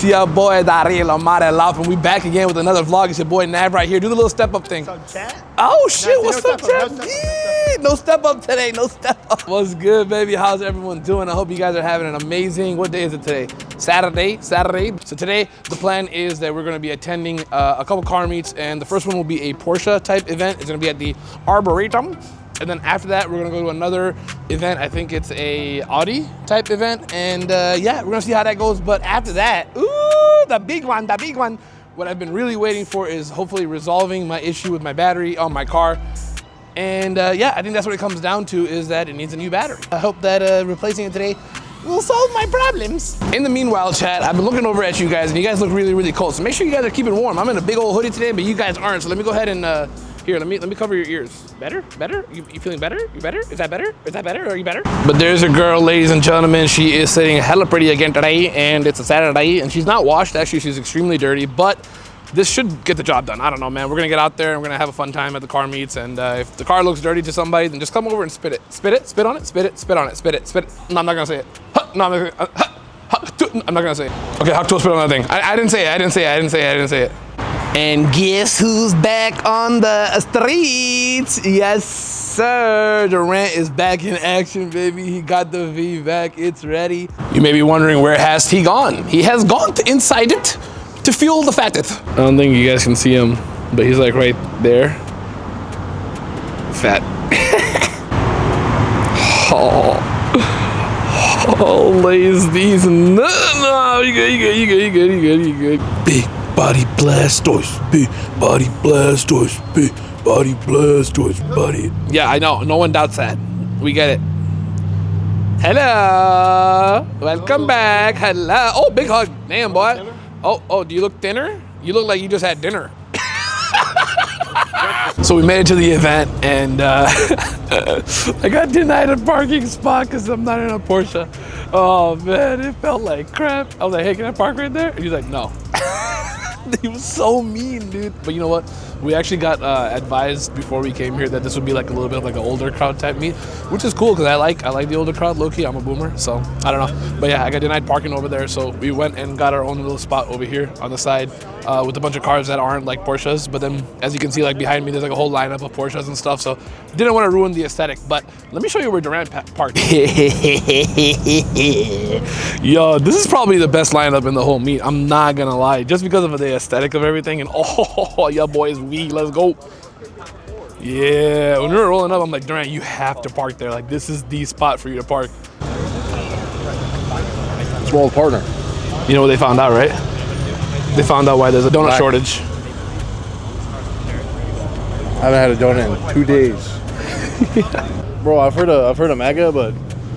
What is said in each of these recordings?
It's your boy Daryl Omareloff, and we back again with another vlog. It's your boy Nav right here. Do the little step up thing. What's up, chat? Oh shit, what's up, chat? No No step step up. up today, no step up. What's good, baby? How's everyone doing? I hope you guys are having an amazing, what day is it today? Saturday. So today, the plan is that we're gonna be attending a couple car meets, and the first one will be a Porsche type event. It's gonna be at the Arboretum. And then after that, we're gonna go to another event. I think it's a Audi type event. And yeah, we're gonna see how that goes. But after that, ooh, the big one. What I've been really waiting for is hopefully resolving my issue with my battery on my car. And yeah, I think that's what it comes down to, is that it needs a new battery. I hope that replacing it today will solve my problems. In the meanwhile, chat, I've been looking over at you guys, and you guys look really, really cold. So make sure you guys are keeping warm. I'm in a big old hoodie today, but you guys aren't. So let me go ahead and here, let me cover your ears. Better? You feeling better? You better? Is that better? Is that better? Are you better? But there's a girl, ladies and gentlemen. She is sitting hella pretty again today, and it's a Saturday, and she's not washed. Actually, she's extremely dirty, but this should get the job done. I don't know, man. We're gonna get out there and we're gonna have a fun time at the car meets. And if the car looks dirty to somebody, then just come over and spit it. Spit it, spit on it, spit it, spit on it, spit it, spit it. No, I'm not gonna say it. No, I'm not gonna say it. Okay, Huck, spit on that thing. I didn't say it. And guess who's back on the streets? Yes, sir. Durant is back in action, baby. He got the V back. It's ready. You may be wondering, where has he gone? He has gone inside it to fuel the fat it. I don't think you guys can see him, but he's like right there. Fat. Oh, lays these. No, you good. Big body blastoise, big body blastoise, big body blastoise, buddy. Yeah, I know. No one doubts that. We get it. Hello. Welcome back. Hello. Oh, big hug. Damn, boy. Oh, do you look thinner? You look like you just had dinner. So we made it to the event, and I got denied a parking spot because I'm not in a Porsche. Oh man, it felt like crap. I was like, hey, can I park right there? And he's like, no. He was so mean, dude. But you know what? We actually got advised before we came here that this would be like a little bit of like an older crowd type meet, which is cool because I like the older crowd. Low key, I'm a boomer, so I don't know. But yeah, I got denied parking over there, so we went and got our own little spot over here on the side with a bunch of cars that aren't like Porsches. But then, as you can see, like behind me, there's like a whole lineup of Porsches and stuff. So didn't want to ruin the aesthetic. But let me show you where Durant parked. Yo, this is probably the best lineup in the whole meet. I'm not gonna lie, just because of the aesthetic of everything. And oh, your boys, let's go. Yeah, when we were rolling up, I'm like, Durant, you have to park there. Like, this is the spot for you to park. Small partner. You know what they found out, right? They found out why there's a donut shortage. I haven't had a donut in 2 days. Bro, I've heard of MAGA, but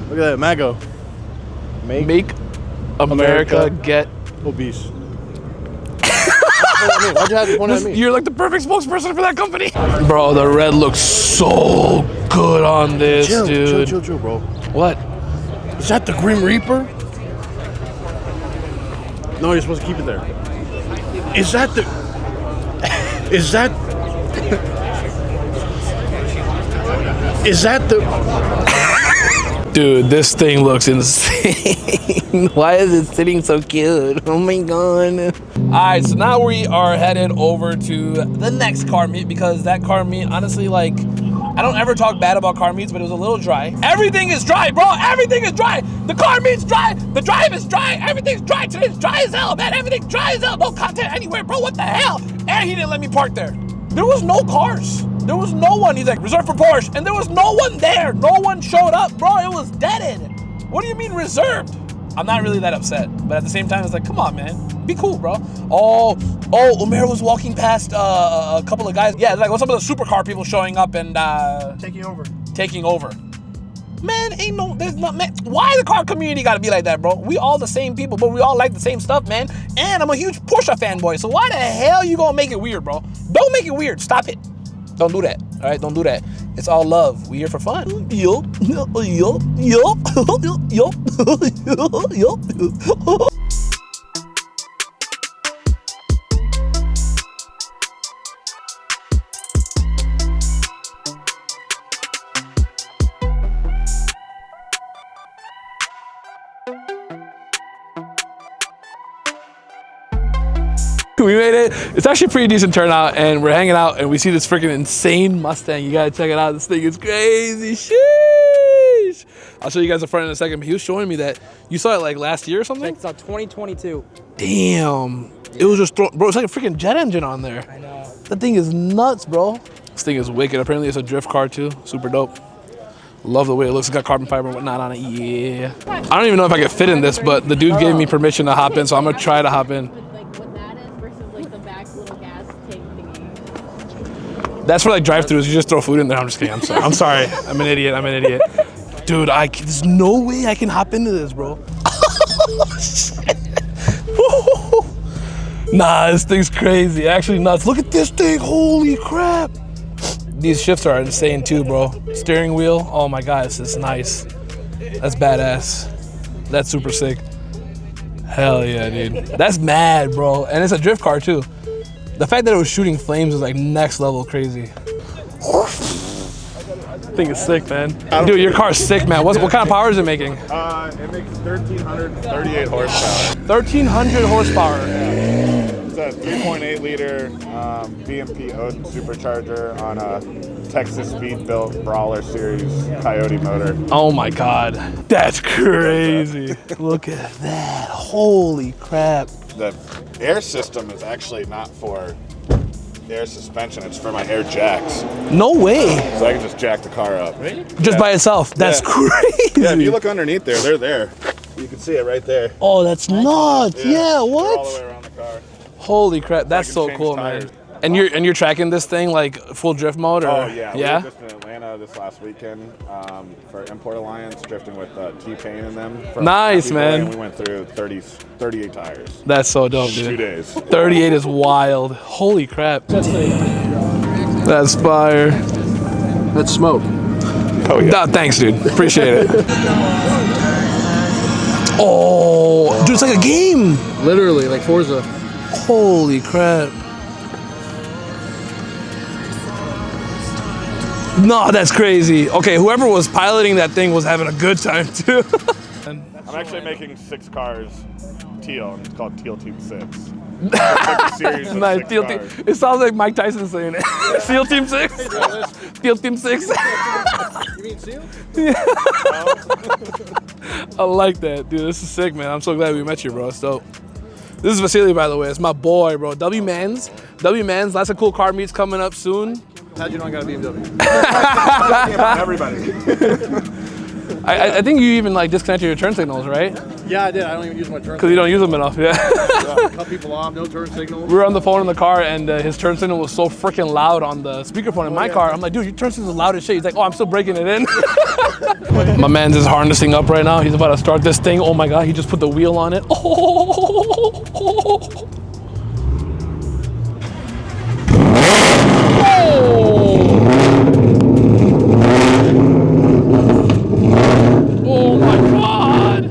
look at that, MAGA. Make America get obese. Why'd you have to point at me? You're like the perfect spokesperson for that company. Bro, the red looks so good on this, dude. Chill, bro. What? Is that the Grim Reaper? No, you're supposed to keep it there. Is that the Dude, this thing looks insane. Why is it sitting so cute? Oh my god. Alright, so now we are headed over to the next car meet, because that car meet, honestly, like, I don't ever talk bad about car meets, but it was a little dry. Everything is dry, bro. Everything is dry. The car meet's dry. The drive is dry. Everything's dry. Today's dry as hell, man. Everything's dry as hell. No content anywhere, bro. What the hell? And he didn't let me park there. There was no cars. There was no one. He's like, reserved for Porsche. And there was no one there. No one showed up, bro. It was deaded. What do you mean reserved? I'm not really that upset. But at the same time, it's like, come on, man. Be cool, bro. Oh, Omer was walking past a couple of guys. Yeah, like some of the supercar people showing up and taking over. Man, there's not, man. Why the car community gotta be like that, bro? We all the same people, but we all like the same stuff, man. And I'm a huge Porsche fanboy, so why the hell you gonna make it weird, bro? Don't make it weird. Stop it. Don't do that. All right, don't do that. It's all love. We here for fun. Yup. We made it. It's actually a pretty decent turnout, and we're hanging out, and we see this freaking insane Mustang. You gotta check it out. This thing is crazy. Sheesh. I'll show you guys the front in a second, but he was showing me that you saw it like last year or something? It's 2022. Damn. It was just, bro, it's like a freaking jet engine on there. I know. That thing is nuts, bro. This thing is wicked. Apparently it's a drift car too. Super dope. Love the way it looks. It's got carbon fiber and whatnot on it. Yeah. I don't even know if I could fit in this, but the dude gave me permission to hop in, so I'm gonna try to hop in. Like what that is versus like the back little gas tank thingy. That's for like drive-throughs. You just throw food in there. I'm just kidding. I'm sorry. I'm sorry. I'm an idiot. I'm an idiot. Dude, there's no way I can hop into this, bro. Nah, this thing's crazy. Actually nuts. Look at this thing. Holy crap. These shifts are insane too, bro. Steering wheel. Oh my God, this is nice. That's badass. That's super sick. Hell yeah, dude. That's mad, bro. And it's a drift car too. The fact that it was shooting flames is like next level crazy. I think it's sick, man. Dude, your car's sick, man. What kind of power is it making? It makes 1,338 horsepower. 1,300 horsepower. It's a 3.8 liter VMP Odin supercharger on a Texas speed-built Brawler Series Coyote motor. Oh my God, that's crazy. Look at that, holy crap. The air system is actually not for air suspension, it's for my air jacks. No way. So I can just jack the car up. Really? Just by itself, that's crazy. Yeah, if you look underneath there, they're there. You can see it right there. Oh, that's nuts. Yeah, All the way what? around the car. Holy crap, that's can so change cool, tires. man. And you're tracking this thing like full drift mode, or? Oh yeah, Yeah. we were just in Atlanta this last weekend for Import Alliance, drifting with T-Pain and them. From Nice, Happy Boy, man. And we went through 38 tires. That's so dope, 2 dude. days. 38 is wild. Holy crap. That's fire. That's smoke. Oh yeah. Nah, thanks, dude. Appreciate it. Oh, dude, it's like a game. Literally, like Forza. Holy crap. No, that's crazy. Okay, whoever was piloting that thing was having a good time too. I'm actually making 6 cars teal, and it's called Teal Team 6. Nice, Teal Team. It sounds like Mike Tyson saying it. SEAL Team 6? SEAL Team 6? You mean Seal? I like that, dude. This is sick, man. I'm so glad we met you, bro. It's dope. This is Vasily, by the way. It's my boy, bro. W Mans. Lots of cool car meets coming up soon. How'd you know I got a BMW? Everybody. I think you even like disconnected your turn signals, right? Yeah, I did. I don't even use my turn Because you don't use them enough, yeah. Cut people off, no turn signals. We were on the phone in the car, and his turn signal was so freaking loud on the speakerphone in my car. I'm like, dude, your turn signal is loud as shit. He's like, oh, I'm still breaking it in. My man's is harnessing up right now. He's about to start this thing. Oh my God, he just put the wheel on it. Oh my God!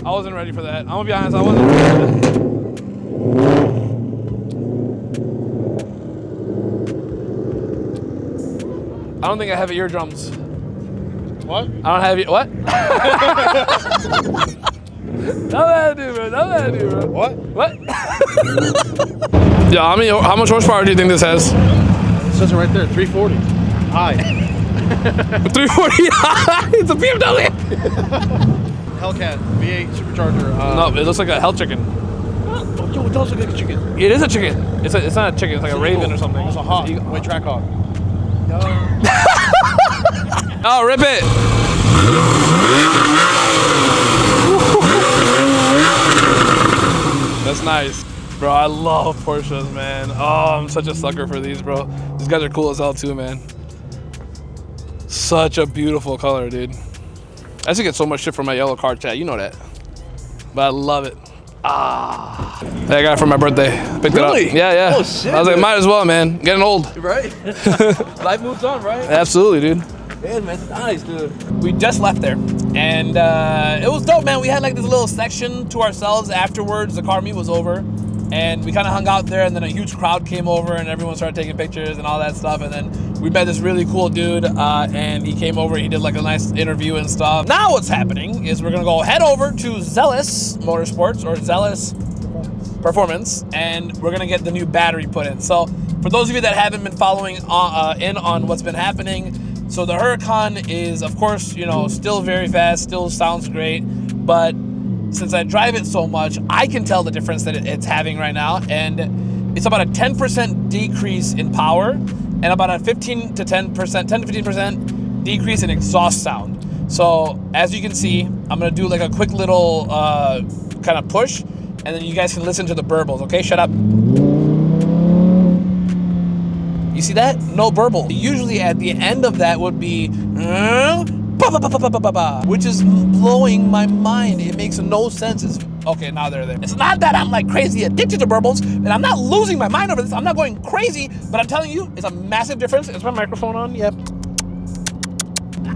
I wasn't ready for that. I'm gonna be honest, I wasn't ready for that. I don't think I have eardrums. What? I don't have what? Not bad, dude, bro. Not bad, dude, bro. What? What? Yeah, how much horsepower do you think this has? It says it right there, 340. High. 340 high. It's a BMW. Hellcat V8 supercharger. No, it looks like a hell chicken. Yo, it does look like a chicken. It is a chicken. It's not a chicken. It's like a raven or something. It's a hawk. Wait, track hawk. Oh, rip it. That's nice. Bro, I love Porsches, man. Oh, I'm such a sucker for these, bro. These guys are cool as hell too, man. Such a beautiful color, dude. I used to get so much shit from my yellow car, chat. You know that. But I love it. Ah. I got it for my birthday. Picked it up. Yeah. Oh, shit, I was like, might as well, man. Getting old. Right? Life moves on, right? Absolutely, dude. Yeah, man, it's nice, dude. We just left there, and it was dope, man. We had like this little section to ourselves afterwards. The car meet was over, And we kind of hung out there, and then a huge crowd came over, and everyone started taking pictures and all that stuff. And then we met this really cool dude, and he came over. He did like a nice interview and stuff. Now what's happening is we're gonna go head over to Zealous Motorsports or Zealous Performance, and we're gonna get the new battery put in. So for those of you that haven't been following in on what's been happening, so the Huracan is, of course, you know, still very fast, still sounds great, but since I drive it so much, I can tell the difference that it's having right now, and it's about a 10% decrease in power and about a 10 to 15% decrease in exhaust sound. So as you can see, I'm gonna do like a quick little kind of push, and then you guys can listen to the burbles. Okay, shut up. You see that? No burble. Usually at the end of that would be which is blowing my mind. It makes no sense. Okay, now they're there. It's not that I'm like crazy addicted to burbles, and I'm not losing my mind over this. I'm not going crazy, but I'm telling you, it's a massive difference. Is my microphone on? Yep.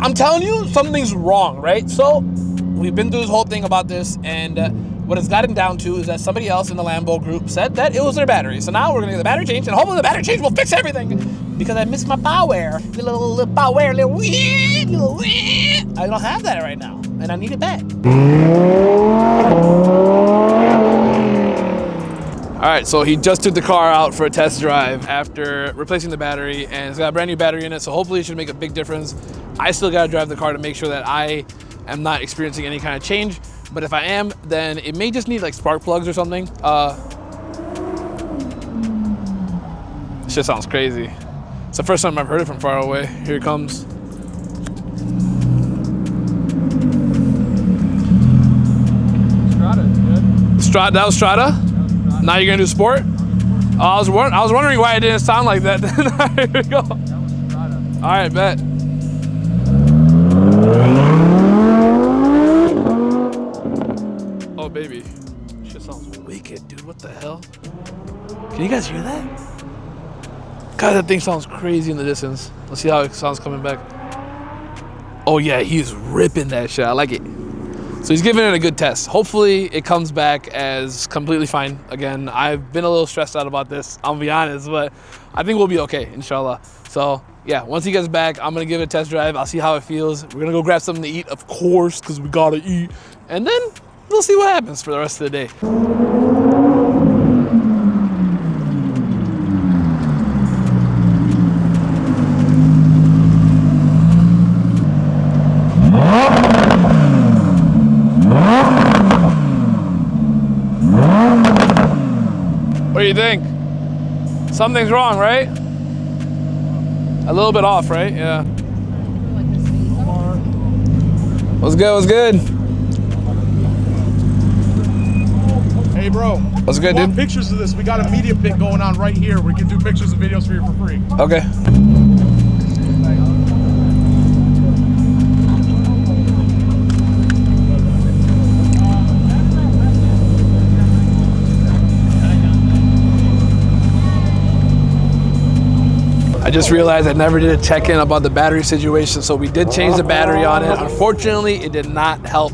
I'm telling you, something's wrong, right? So we've been through this whole thing about this, and what it's gotten down to is that somebody else in the Lambo group said that it was their battery. So now we're gonna get the battery changed, and hopefully the battery change will fix everything. Because I miss my power. Little power, little wee. I don't have that right now, and I need it back. All right, so he just took the car out for a test drive after replacing the battery, and it's got a brand new battery in it, so hopefully it should make a big difference. I still gotta drive the car to make sure that I am not experiencing any kind of change, but if I am, then it may just need like spark plugs or something. This shit sounds crazy. It's the first time I've heard it from far away. Here it comes. Strada, good. That was Strada? Now you're gonna do Sport? Oh, I was wondering why it didn't sound like that. Here we go. That was Strada. All right, bet. Oh, baby. Shit sounds wicked, dude. What the hell? Can you guys hear that? God, that thing sounds crazy in the distance. Let's see how it sounds coming back. Oh yeah, he's ripping that shit. I like it. So he's giving it a good test. Hopefully it comes back as completely fine. Again, I've been a little stressed out about this, I'll be honest, but I think we'll be okay, inshallah. So yeah, once he gets back, I'm gonna give it a test drive. I'll see how it feels. We're gonna go grab something to eat, of course, because we gotta eat. And then we'll see what happens for the rest of the day. What do you think? Something's wrong, right? A little bit off, right? Yeah. What's good? What's good? Hey, bro. What's good, want dude? Pictures of this. We got a media pit going on right here. We can do pictures and videos for you for free. Okay. I just realized I never did a check-in about the battery situation, so we did change the battery on it. Unfortunately, it did not help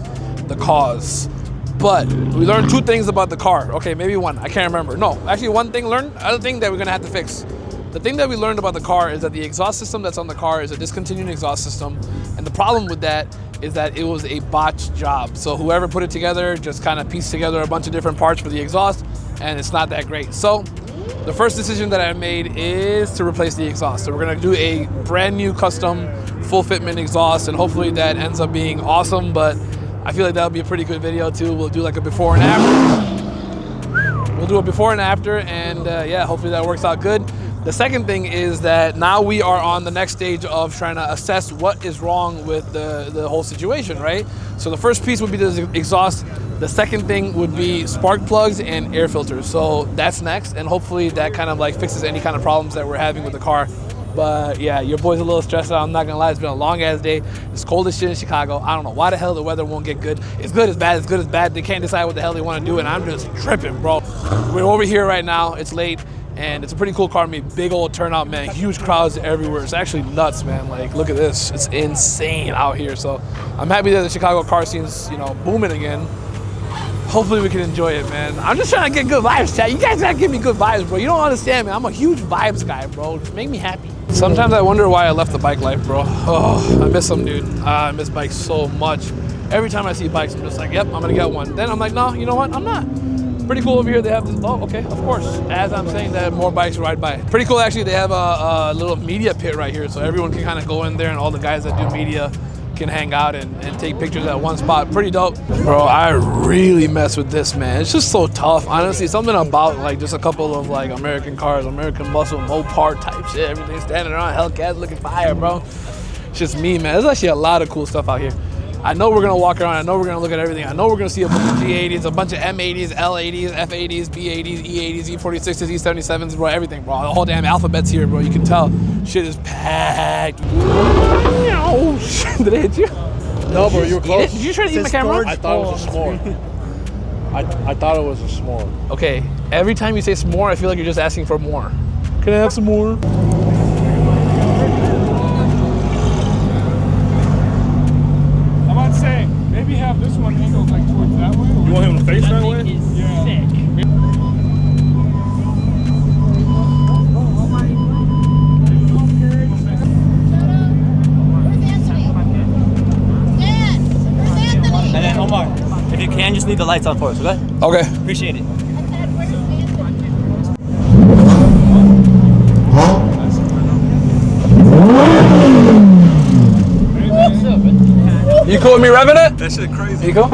the cause. But we learned two things about the car. Okay, maybe one, I can't remember. No, actually one thing learned, other thing that we're gonna have to fix. The thing that we learned about the car is that the exhaust system that's on the car is a discontinued exhaust system. And the problem with that is that it was a botched job. So whoever put it together just kind of pieced together a bunch of different parts for the exhaust, and it's not that great. So the first decision that I made is to replace the exhaust. So we're gonna do a brand new custom full fitment exhaust, and hopefully that ends up being awesome, but I feel like that'll be a pretty good video too. We'll do like a before and after. We'll do a before and after, and yeah, hopefully that works out good. The second thing is that now we are on the next stage of trying to assess what is wrong with the whole situation, right? So the first piece would be the exhaust. The second thing would be spark plugs and air filters. So that's next, and hopefully that kind of like fixes any kind of problems that we're having with the car. But yeah, your boy's a little stressed out. I'm not gonna lie, it's been a long ass day. It's cold as shit in Chicago. I don't know why the hell the weather won't get good. It's good as bad, it's good as bad. They can't decide what the hell they wanna do, and I'm just tripping, bro. We're over here right now, it's late, and it's a pretty cool car meet. Big old turnout, man. Huge crowds everywhere. It's actually nuts, man. Like, look at this. It's insane out here. So I'm happy that the Chicago car scene's, you know, booming again. Hopefully we can enjoy it, man. I'm just trying to get good vibes, chat. You guys gotta give me good vibes, bro. You don't understand, man. I'm a huge vibes guy, bro. Just make me happy. Sometimes I wonder why I left the bike life, bro. Oh, I miss them, dude. I miss bikes so much. Every time I see bikes, I'm just like, yep, I'm gonna get one. Then I'm like, no, you know what? I'm not. Pretty cool over here. They have this. Oh, okay, of course. As I'm saying that, more bikes ride by. Pretty cool, actually. They have a little media pit right here, so everyone can kind of go in there, and all the guys that do media can hang out and take pictures at one spot. Pretty dope. Bro, I really mess with this, man. It's just so tough. Honestly, something about like just a couple of like American cars, American muscle, Mopar type shit, everything standing around, Hellcats looking fire, bro. It's just me, man. There's actually a lot of cool stuff out here. I know we're gonna walk around, I know we're gonna look at everything. I know we're gonna see a bunch of G80s, a bunch of M80s, L80s, F80s, B80s, E80s, E46s, E77s, bro, everything, bro. The whole damn alphabet's here, bro. You can tell shit is packed. Oh, shit. Did I hit you? No, bro, you were close. Did you try to eat my camera? I thought it was a s'more. I thought it was a s'more. Okay, every time you say s'more, I feel like you're just asking for more. Can I have some more? Maybe have this one angled like towards that way. You want him to face that way? Yeah. And then Omar, if you can, just leave the lights on for us, okay? Okay. Appreciate it. You cool with me revving it? That shit crazy. You cool?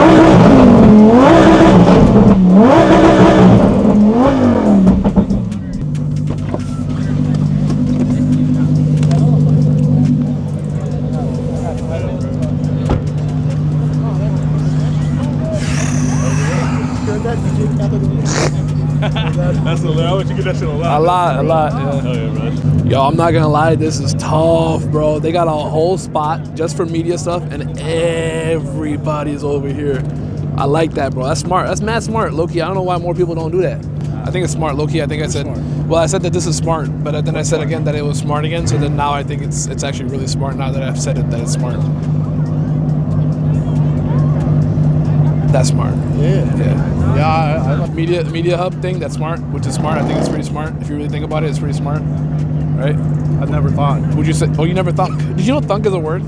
That's a lot. How much you get that shit a lot? A lot, yeah. Oh yeah, bro. Yo, I'm not gonna lie, this is tough, bro. They got a whole spot just for media stuff, and everybody's over here. I like that, bro. That's smart. That's mad smart, Loki. I don't know why more people don't do that. I think it's smart, Loki. I think I said, well, I said that this is smart, but then I said again that it was smart again. So then now I think it's actually really smart now that I've said it that it's smart. That's smart. Yeah. Media hub thing. That's smart, which is smart. I think it's pretty smart. If you really think about it, it's pretty smart, right? I never thought. Would you say? Oh, you never thunk. Did you know thunk is a word?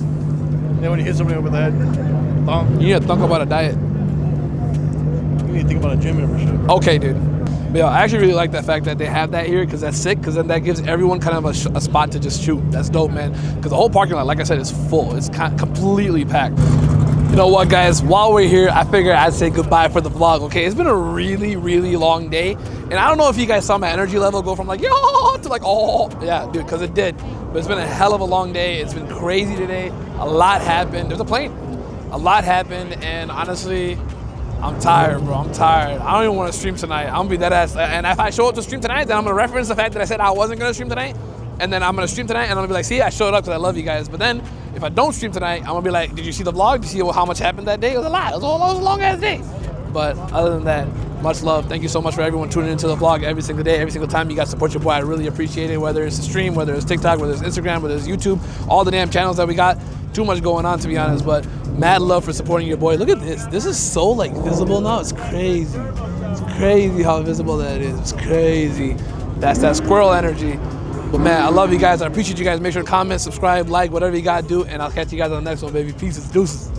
Yeah, when you hit somebody over the head, thump. You need to thunk about a diet. You need to think about a gym membership. Okay, dude. But yo, I actually really like that fact that they have that here because that's sick. Because then that gives everyone kind of a spot to just shoot. That's dope, man. Because the whole parking lot, like I said, is full. It's completely packed. You know what, guys? While we're here, I figured I'd say goodbye for the vlog, okay? It's been a really, really long day. And I don't know if you guys saw my energy level go from like, yo, to like, oh. Yeah, dude, because it did. But it's been a hell of a long day. It's been crazy today. A lot happened. There's a plane. A lot happened. And honestly, I'm tired, bro. I'm tired. I don't even want to stream tonight. I'm going to be dead ass. And if I show up to stream tonight, then I'm going to reference the fact that I said I wasn't going to stream tonight. And then I'm going to stream tonight, and I'm going to be like, see, I showed up because I love you guys. But then, if I don't stream tonight, I'm going to be like, did you see the vlog? Did you see how much happened that day? It was a lot. It was a long-ass day. But other than that, much love. Thank you so much for everyone tuning into the vlog every single day, every single time you guys support your boy. I really appreciate it, whether it's the stream, whether it's TikTok, whether it's Instagram, whether it's YouTube, all the damn channels that we got. Too much going on, to be honest, but mad love for supporting your boy. Look at this. This is so, like, visible now. It's crazy. It's crazy how visible that is. It's crazy. That's that squirrel energy. But man, I love you guys. I appreciate you guys. Make sure to comment, subscribe, like, whatever you gotta do, and I'll catch you guys on the next one, baby. Peace, deuces.